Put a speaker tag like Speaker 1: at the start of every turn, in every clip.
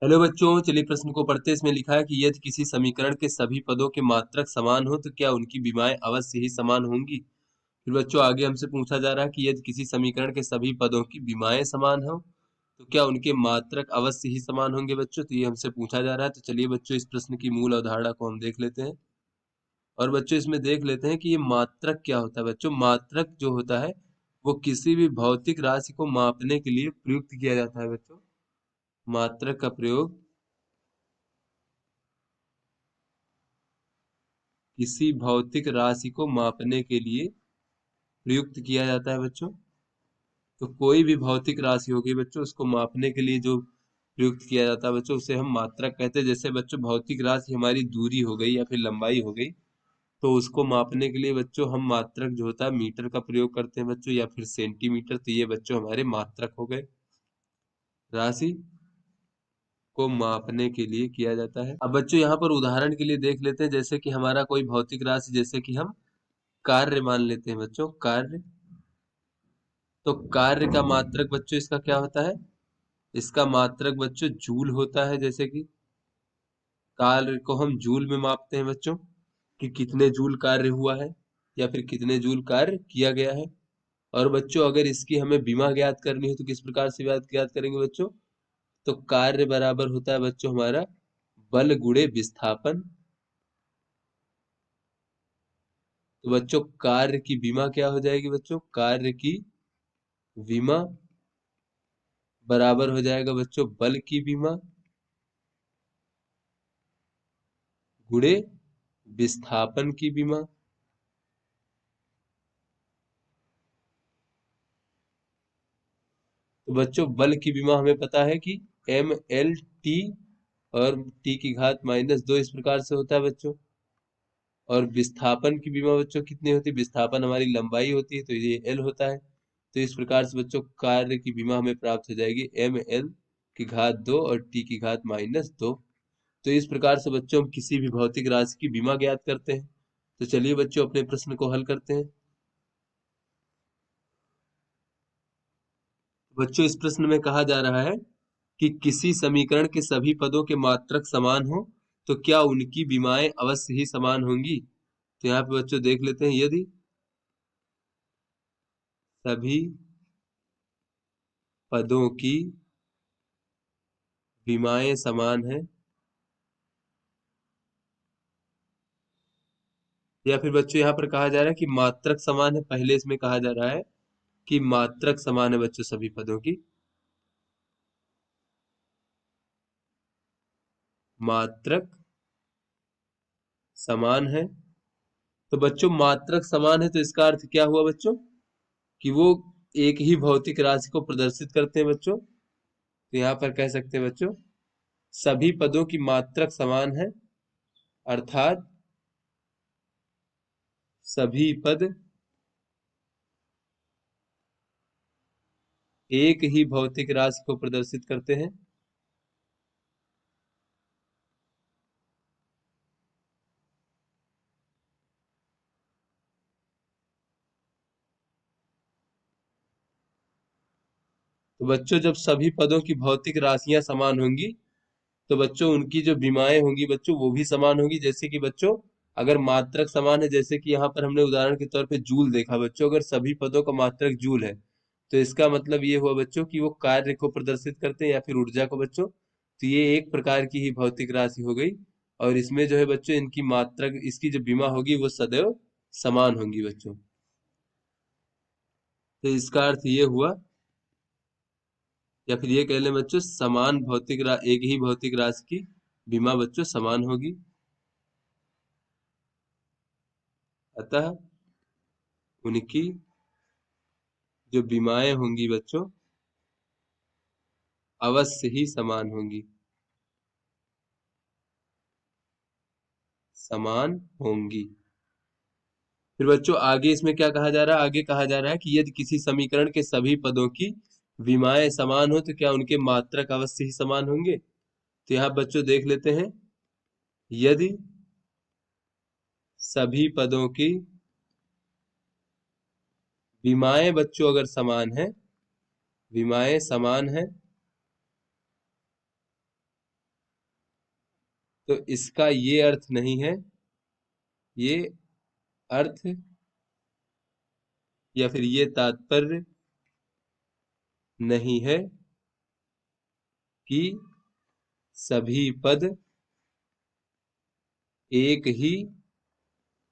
Speaker 1: Hello बच्चों, चलिए प्रश्न को पढ़ते हैं। इसमें लिखा है कि यदि किसी समीकरण के सभी पदों के मात्रक समान हो तो क्या उनकी विमाएं अवश्य ही समान होंगी। फिर बच्चों आगे हमसे पूछा जा रहा है कि यदि किसी समीकरण के सभी पदों की विमाएं समान हो तो क्या उनके मात्रक अवश्य ही समान होंगे। बच्चों तो ये हमसे पूछा जा रहा है। तो चलिए बच्चों इस प्रश्न की मूल अवधारणा को हम देख लेते हैं। और बच्चों इसमें देख लेते हैं कि ये मात्रक क्या होता है। बच्चों मात्रक जो होता है वो किसी भी भौतिक राशि को मापने के लिए प्रयुक्त किया जाता है। बच्चों मात्रक का प्रयोग किसी भौतिक राशि को मापने के लिए प्रयुक्त किया जाता है। बच्चों तो कोई भी भौतिक राशि होगी बच्चों, उसको मापने के लिए जो प्रयुक्त किया जाता है बच्चों उसे हम मात्रक कहते हैं। जैसे बच्चों भौतिक राशि हमारी दूरी हो गई या फिर लंबाई हो गई, तो उसको मापने के लिए बच्चों हम मात्रक जो होता है मीटर का प्रयोग करते हैं बच्चों, या फिर सेंटीमीटर। तो ये बच्चों हमारे मात्रक हो गए, राशि को मापने के लिए किया जाता है। अब बच्चों यहाँ पर उदाहरण के लिए देख लेते हैं। जैसे कि हमारा कोई भौतिक राशि, जैसे कि हम कार्य मान लेते हैं बच्चों, कार्य। तो कार्य का मात्रक बच्चों इसका क्या होता है, इसका मात्रक बच्चों जूल होता है। जैसे कि कार्य को हम जूल में मापते हैं बच्चों, कि कितने जूल कार्य हुआ है या फिर कितने जूल कार्य किया गया है। और बच्चों अगर इसकी हमें विमा ज्ञात करनी हो तो किस प्रकार से ज्ञात करेंगे बच्चों। तो कार्य बराबर होता है बच्चों हमारा बल गुणे विस्थापन। तो बच्चों कार्य की विमा क्या हो जाएगी बच्चों, कार्य की विमा बराबर हो जाएगा बच्चों बल की विमा गुणे विस्थापन की विमा। तो बच्चों बल की विमा हमें पता है कि ml/t, और t की घात -2 इस प्रकार से होता है बच्चों। और विस्थापन की विमा बच्चों कितनी होती है, विस्थापन हमारी लंबाई होती है तो ये l होता है। तो इस प्रकार से बच्चों कार्य की विमा हमें प्राप्त हो जाएगी ml की घात 2 और t की घात -2। तो इस प्रकार से बच्चों हम किसी भी भौतिक राशि की विमा ज्ञात करते हैं। तो चलिए बच्चों अपने प्रश्न को हल करते हैं। बच्चों इस प्रश्न में कहा जा रहा है कि किसी समीकरण के सभी पदों के मात्रक समान हो तो क्या उनकी विमाएं अवश्य ही समान होंगी। तो यहाँ पे बच्चों देख लेते हैं, यदि सभी पदों की विमाएं समान है, या फिर बच्चों यहाँ पर कहा जा रहा है कि मात्रक समान है। पहले इसमें कहा जा रहा है कि मात्रक समान है बच्चों सभी पदों की, मात्रक समान है। तो बच्चों मात्रक समान है तो इसका अर्थ क्या हुआ बच्चों, कि वो एक ही भौतिक राशि को प्रदर्शित करते हैं बच्चों। तो यहाँ पर कह सकते हैं बच्चों सभी पदों की मात्रक समान है, अर्थात सभी पद एक ही भौतिक राशि को प्रदर्शित करते हैं। तो बच्चों जब सभी पदों की भौतिक राशियां समान होंगी तो बच्चों उनकी जो विमाएं होंगी बच्चों वो भी समान होंगी। जैसे कि बच्चों अगर मात्रक समान है, जैसे कि यहाँ पर हमने उदाहरण के तौर पे जूल देखा बच्चों, अगर सभी पदों का मात्रक जूल है तो इसका मतलब ये हुआ बच्चों कि वो कार्य को प्रदर्शित करते हैं या फिर ऊर्जा को बच्चों। तो ये एक प्रकार की ही भौतिक राशि हो गई। और इसमें जो है बच्चों इनकी मात्रक, इसकी जो विमा होगी वो सदैव समान होंगी बच्चों। तो इसका अर्थ ये हुआ, या फिर ये कह लें बच्चों समान एक ही भौतिक राशि की विमा बच्चों समान होगी। अतः उनकी जो विमाएं होंगी बच्चों अवश्य ही समान होंगी, समान होंगी। फिर बच्चों आगे इसमें क्या कहा जा रहा है, आगे कहा जा रहा है कि यदि किसी समीकरण के सभी पदों की विमाएं समान हो तो क्या उनके मात्रक अवश्य ही समान होंगे। तो यहाँ बच्चों देख लेते हैं, यदि सभी पदों की विमाएं बच्चों अगर समान है, विमाएं समान है तो इसका ये अर्थ नहीं है, ये अर्थ या फिर ये तात्पर्य नहीं है कि सभी पद एक ही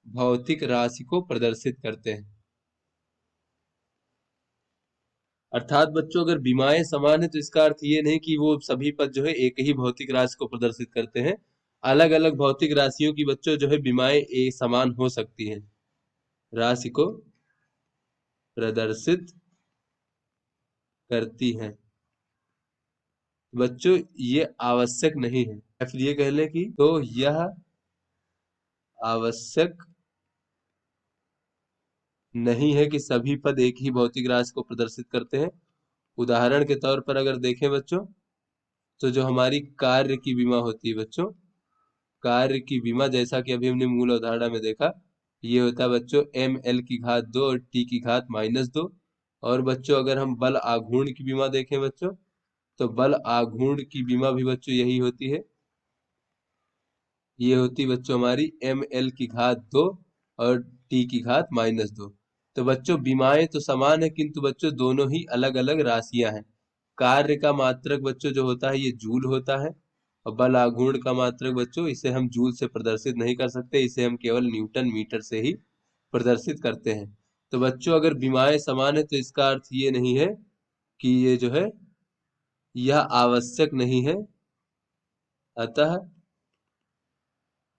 Speaker 1: भौतिक राशि को प्रदर्शित करते हैं। अर्थात बच्चों अगर विमाएं समान है तो इसका अर्थ ये नहीं कि वो सभी पद जो है एक ही भौतिक राशि को प्रदर्शित करते हैं। अलग अलग भौतिक राशियों की बच्चों जो है विमाएं एक समान हो सकती हैं, राशि को प्रदर्शित करती हैं। बच्चों ये आवश्यक नहीं है, या फिर ये कह लें कि तो यह आवश्यक नहीं है कि सभी पद एक ही भौतिक राशि को प्रदर्शित करते हैं। उदाहरण के तौर पर अगर देखें बच्चों, तो जो हमारी कार्य की विमा होती है बच्चों, कार्य की विमा जैसा कि अभी हमने मूल अवधारणा में देखा, ये होता है बच्चों ml⁻² और t⁻²। और बच्चों अगर हम बल आघूर्ण की विमा देखें बच्चों, तो बल आघूर्ण की विमा भी बच्चों यही होती है, ये होती बच्चों हमारी ml⁻² और t⁻²। तो बच्चों विमाएं तो समान है, किंतु बच्चों दोनों ही अलग अलग राशियां हैं। कार्य का मात्रक बच्चों जो होता है ये जूल होता है, और बल आघूर्ण का मात्रक बच्चों इसे हम जूल से प्रदर्शित नहीं कर सकते, इसे हम केवल न्यूटन मीटर से ही प्रदर्शित करते हैं। तो बच्चों अगर विमाएं समान है तो इसका अर्थ ये नहीं है कि ये जो है यह आवश्यक नहीं है, अतः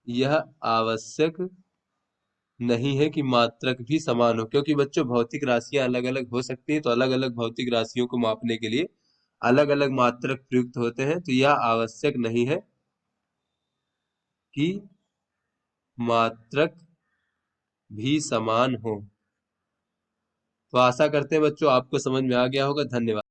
Speaker 1: यह आवश्यक नहीं है कि मात्रक भी समान हो। क्योंकि बच्चों भौतिक राशियां अलग अलग हो सकती हैं, तो अलग अलग भौतिक राशियों को मापने के लिए अलग अलग मात्रक प्रयुक्त होते हैं। तो यह आवश्यक नहीं है कि मात्रक भी समान हो। तो आशा करते हैं बच्चों आपको समझ में आ गया होगा। धन्यवाद।